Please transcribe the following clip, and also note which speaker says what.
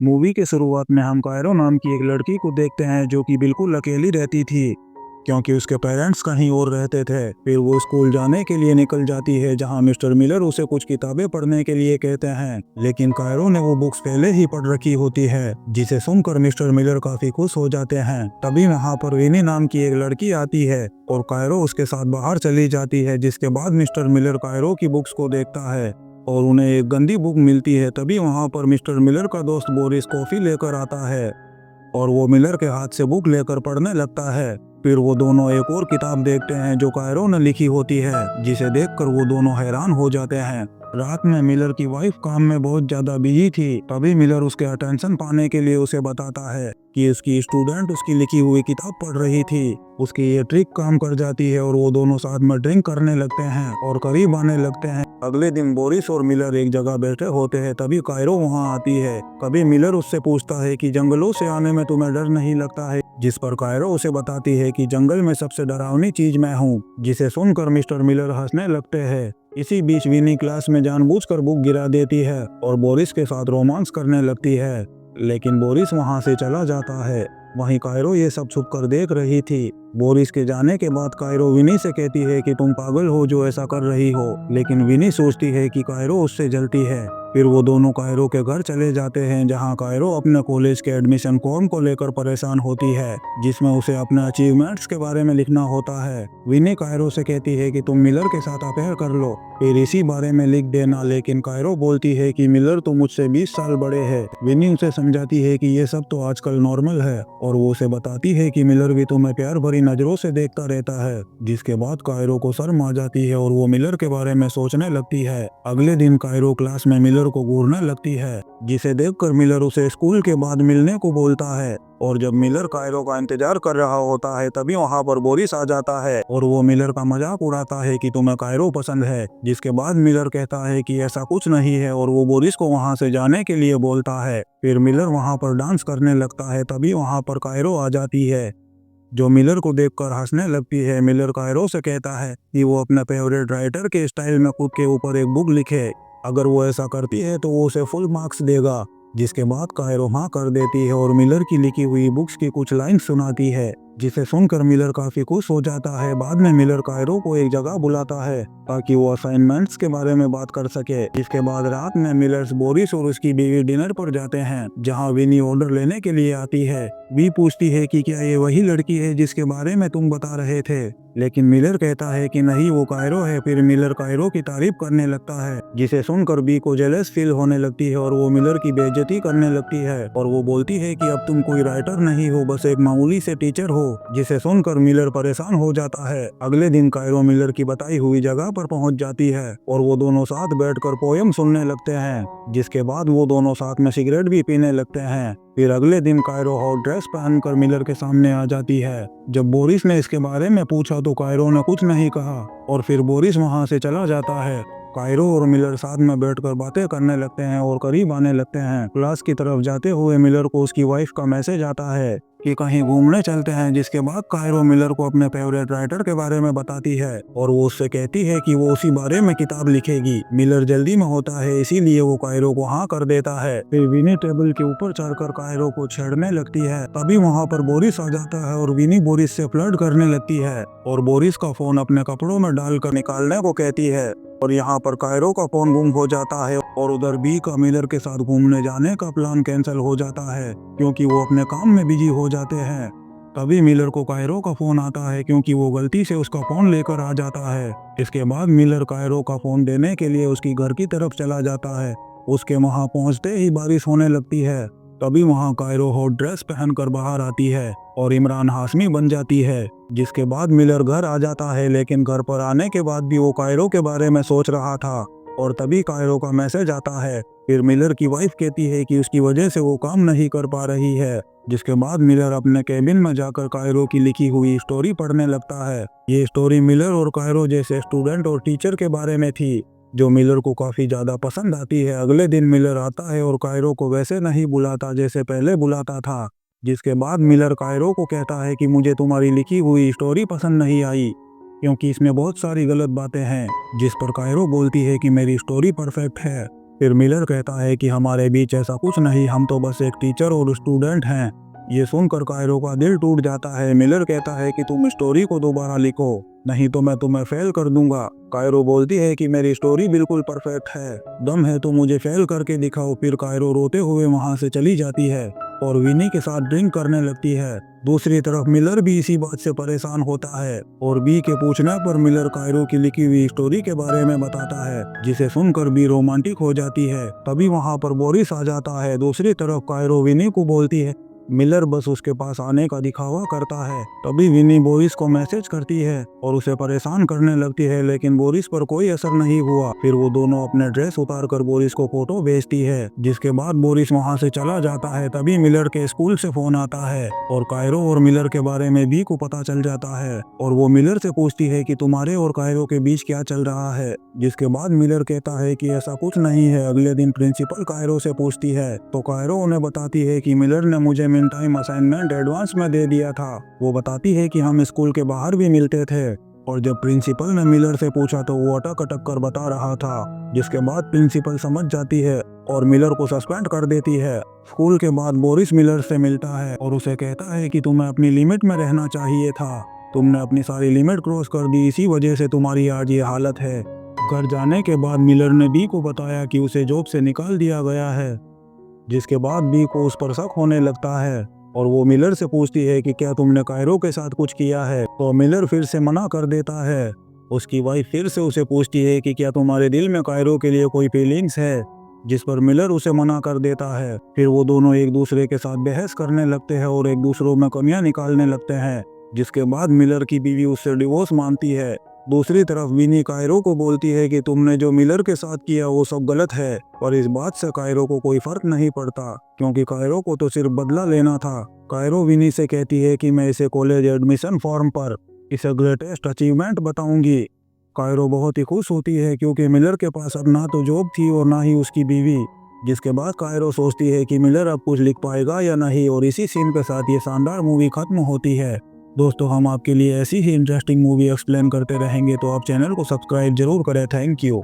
Speaker 1: Movie के शुरुआत में हम कायरो नाम की एक लड़की को देखते हैं जो कि बिल्कुल अकेली रहती थी क्योंकि उसके पेरेंट्स कहीं और रहते थे। फिर वो स्कूल जाने के लिए निकल जाती है जहां मिस्टर मिलर उसे कुछ किताबें पढ़ने के लिए कहते हैं, लेकिन कायरो ने वो बुक्स पहले ही पढ़ रखी होती है, जिसे सुनकर मिस्टर मिलर काफी खुश हो जाते हैं। तभी वहाँ पर विनी नाम की एक लड़की आती है और कायरो उसके साथ बाहर चली जाती है, जिसके बाद मिस्टर मिलर कायरो की बुक्स को देखता है और उन्हें एक गंदी बुक मिलती है। तभी वहाँ पर मिस्टर मिलर का दोस्त बोरिस कॉफी लेकर आता है और वो मिलर के हाथ से बुक लेकर पढ़ने लगता है। फिर वो दोनों एक और किताब देखते हैं जो कायरो ने लिखी होती है, जिसे देखकर वो दोनों हैरान हो जाते हैं। रात में मिलर की वाइफ काम में बहुत ज्यादा बिजी थी। तभी मिलर उसके अटेंशन पाने के लिए उसे बताता है कि उसकी स्टूडेंट उसकी लिखी हुई किताब पढ़ रही थी। उसकी ये ट्रिक काम कर जाती है और वो दोनों साथ में ड्रिंक करने लगते हैं और करीब आने लगते हैं। अगले दिन बोरिस और मिलर एक जगह बैठे होते हैं। तभी कायरो वहाँ आती है। कभी मिलर उससे पूछता है कि जंगलों से आने में तुम्हें डर नहीं लगता है, जिस पर कायरो उसे बताती है कि जंगल में सबसे डरावनी चीज मैं हूँ, जिसे सुनकर मिस्टर मिलर हंसने लगते हैं। इसी बीच विनी क्लास में जानबूझकर बुक गिरा देती है और बोरिस के साथ रोमांस करने लगती है, लेकिन बोरिस वहाँ से चला जाता है। वहीं कायरो ये सब छुपकर देख रही थी। बोरिस के जाने के बाद कायरो विनी से कहती है कि तुम पागल हो जो ऐसा कर रही हो, लेकिन विनी सोचती है कि कायरो उससे जलती है। फिर वो दोनों कायरो के घर चले जाते हैं जहां कायरो अपने कॉलेज के एडमिशन फॉर्म को लेकर परेशान होती है, जिसमें उसे अपने अचीवमेंट्स के बारे में लिखना होता है। विनी कायरो से कहती है कि तुम मिलर के साथ अफेयर कर लो, फिर इसी बारे में लिख देना, लेकिन कायरो बोलती है कि मिलर तो मुझसे 20 साल बड़े हैं। विनी उसे समझाती है कि ये सब तो आजकल नॉर्मल है और वो उसे बताती है कि मिलर भी तुम्हें प्यार भरी नजरों से देखता रहता है, जिसके बाद कायरो को शर्म आ जाती है और वो मिलर के बारे में सोचने लगती है। अगले दिन कायरो क्लास में मिलर को घूरने लगती है, जिसे देखकर मिलर उसे स्कूल के बाद मिलने को बोलता है। और जब मिलर कायरो का इंतजार कर रहा होता है तभी वहाँ पर बोरिस आ जाता है और वो मिलर का मजाक उड़ाता है कि तुम्हें कायरो पसंद है, जिसके बाद मिलर कहता है कि ऐसा कुछ नहीं है और वो बोरिस को वहाँ से जाने के लिए बोलता है। फिर मिलर वहाँ पर डांस करने लगता है। तभी वहाँ पर कायरो आ जाती है, जो मिलर को देखकर हंसने लगती है। मिलर कायरो से कहता है कि वो अपने फेवरेट राइटर के स्टाइल में खुद के ऊपर एक बुक लिखे। अगर वो ऐसा करती है तो वो उसे फुल मार्क्स देगा, जिसके बाद कायरो हाँ कर देती है और मिलर की लिखी हुई बुक्स की कुछ लाइन सुनाती है, जिसे सुनकर मिलर काफी खुश हो जाता है। बाद में मिलर कायरो को एक जगह बुलाता है ताकि वो असाइनमेंट्स के बारे में बात कर सके। इसके बाद रात में मिलर्स बोरिस और उसकी बीवी डिनर पर जाते हैं, जहां विनी ऑर्डर लेने के लिए आती है। वी पूछती है कि क्या ये वही लड़की है जिसके बारे में तुम बता रहे थे, लेकिन मिलर कहता है कि नहीं, वो कायरो है। फिर मिलर कायरो की तारीफ करने लगता है, जिसे सुनकर बी को जेलस फील होने लगती है और वो मिलर की बेइज्जती करने लगती है और वो बोलती है कि अब तुम कोई राइटर नहीं हो, बस एक मामूली से टीचर हो, जिसे सुनकर मिलर परेशान हो जाता है। अगले दिन कायरो मिलर की बताई हुई जगह पर पहुंच जाती है और वो दोनों साथ बैठकर पोयम सुनने लगते हैं, जिसके बाद वो दोनों साथ में सिगरेट भी पीने लगते हैं। फिर अगले दिन कायरो हॉट ड्रेस पहनकर मिलर के सामने आ जाती है। जब बोरिस ने इसके बारे में पूछा तो कायरो ने कुछ नहीं कहा और फिर बोरिस वहां से चला जाता है। कायरो और मिलर साथ में बैठकर बातें करने लगते हैं और करीब आने लगते हैं। क्लास की तरफ जाते हुए मिलर को उसकी वाइफ का मैसेज आता है कि कहीं घूमने चलते हैं, जिसके बाद कायरो मिलर को अपने फेवरेट राइटर के बारे में बताती है और वो उससे कहती है कि वो उसी बारे में किताब लिखेगी। मिलर जल्दी में होता है, इसीलिए वो कायरो को हाँ कर देता है। फिर विनी टेबल के ऊपर चढ़कर कायरो को छेड़ने लगती है। तभी वहाँ पर बोरिस आ जाता है और विनी बोरिस से फ्लर्ट करने लगती है और बोरिस का फोन अपने कपड़ों में डालकर निकालने को कहती है और यहाँ पर कायरो का फोन गुम हो जाता है और उधर बी का मिलर के साथ घूमने जाने का प्लान कैंसिल हो जाता है क्योंकि वो अपने काम में बिजी हो जाते हैं। तभी मिलर को कायरो का फोन आता है क्योंकि वो गलती से उसका फोन लेकर आ जाता है। इसके बाद मिलर कायरो का फोन देने के लिए उसकी घर की तरफ चला जाता है। उसके वहां पहुंचते ही बारिश होने लगती है। तभी वहां कायरो हॉट ड्रेस पहनकर बाहर आती है और इमरान हाशमी बन जाती है, जिसके बाद मिलर घर आ जाता है। लेकिन घर पर आने के बाद भी वो कायरो के बारे में सोच रहा था और तभी कायरो का मैसेज आता है। फिर मिलर की वाइफ कहती है कि उसकी वजह से वो काम नहीं कर पा रही है, जिसके बाद मिलर अपने केबिन में जाकर कायरो की लिखी हुई स्टोरी पढ़ने लगता है। ये स्टोरी मिलर और कायरो जैसे स्टूडेंट और टीचर के बारे में थी, जो मिलर को काफी ज्यादा पसंद आती है। अगले दिन मिलर आता है और कायरो को वैसे नहीं बुलाता जैसे पहले बुलाता था, जिसके बाद मिलर कायरो को कहता है कि मुझे तुम्हारी लिखी हुई स्टोरी पसंद नहीं आई क्योंकि इसमें बहुत सारी गलत बातें हैं, जिस पर कायरो बोलती है कि मेरी स्टोरी परफेक्ट है। फिर मिलर कहता है कि हमारे बीच ऐसा कुछ नहीं, हम तो बस एक टीचर और स्टूडेंट हैं। ये सुनकर कायरो का दिल टूट जाता है। मिलर कहता है कि तुम स्टोरी को दोबारा लिखो, नहीं तो मैं तुम्हें फेल कर दूंगा। कायरो बोलती है कि मेरी स्टोरी बिल्कुल परफेक्ट है, दम है तो मुझे फेल करके दिखाओ। फिर कायरो रोते हुए वहां से चली जाती है और विनी के साथ ड्रिंक करने लगती है। दूसरी तरफ मिलर भी इसी बात से परेशान होता है और बी के पूछने पर मिलर कायरो की लिखी हुई स्टोरी के बारे में बताता है, जिसे सुनकर बी रोमांटिक हो जाती है। तभी वहां पर बोरिस आ जाता है। दूसरी तरफ कायरो विनी को बोलती है, मिलर बस उसके पास आने का दिखावा करता है। तभी विनी बोरिस को मैसेज करती है और उसे परेशान करने लगती है, लेकिन बोरिस पर कोई असर नहीं हुआ। फिर वो दोनों अपने ड्रेस उतारकर बोरिस को फोटो भेजती है, जिसके बाद बोरिस वहां से चला जाता है। तभी मिलर के स्कूल से फोन आता है और कायरो और मिलर के बारे में बी को पता चल जाता है और वो मिलर से पूछती है कि तुम्हारे और कायरो के बीच क्या चल रहा है। जिसके बाद मिलर कहता है कि ऐसा कुछ नहीं है। अगले दिन प्रिंसिपल कायरो से पूछती है तो कायरो उन्हें बताती है कि मिलर ने मुझे मिन टाइम असाइनमेंट एडवांस में दे दिया था। वो बताती है कि हम स्कूल के बाहर भी मिलते थे और जब प्रिंसिपल ने मिलर से पूछा तो वो अटक अटक कर बता रहा था। जिसके बाद प्रिंसिपल समझ जाती है और मिलर को सस्पेंड कर देती है। स्कूल के बाद बोरिस मिलर से मिलता है और उसे कहता है कि तुम्हें अपनी लिमिट में रहना चाहिए था, तुमने अपनी सारी लिमिट क्रॉस कर दी, इसी वजह से तुम्हारी आज ये हालत है। घर जाने के बाद मिलर ने बी को बताया कि उसे जॉब से निकाल दिया गया है। जिसके बाद बी को उस पर शक होने लगता है और वो मिलर से पूछती है कि क्या तुमने कायरो के साथ कुछ किया है, तो मिलर फिर से मना कर देता है। उसकी वाइफ फिर से उसे पूछती है कि क्या तुम्हारे दिल में कायरो के लिए कोई फीलिंग्स है, जिस पर मिलर उसे मना कर देता है। फिर वो दोनों एक दूसरे के साथ बहस करने लगते हैं और एक दूसरों में कमियां निकालने लगते हैं। जिसके बाद मिलर की बीवी उससे डिवोर्स मांगती है। दूसरी तरफ विनी कायरो को बोलती है कि तुमने जो मिलर के साथ किया वो सब गलत है, पर इस बात से कायरो को कोई फर्क नहीं पड़ता क्योंकि कायरो को तो सिर्फ बदला लेना था। कायरो विनी से कहती है कि मैं इसे कॉलेज एडमिशन फॉर्म पर इसे ग्रेटेस्ट अचीवमेंट बताऊंगी। कायरो बहुत ही खुश होती है क्योंकि मिलर के पास अब ना तो जॉब थी और ना ही उसकी बीवी। जिसके बाद कायरो सोचती है कि मिलर अब कुछ लिख पाएगा या नहीं, और इसी सीन के साथ ये शानदार मूवी खत्म होती है। दोस्तों, हम आपके लिए ऐसी ही इंटरेस्टिंग मूवी एक्सप्लेन करते रहेंगे, तो आप चैनल को सब्सक्राइब जरूर करें। Thank you.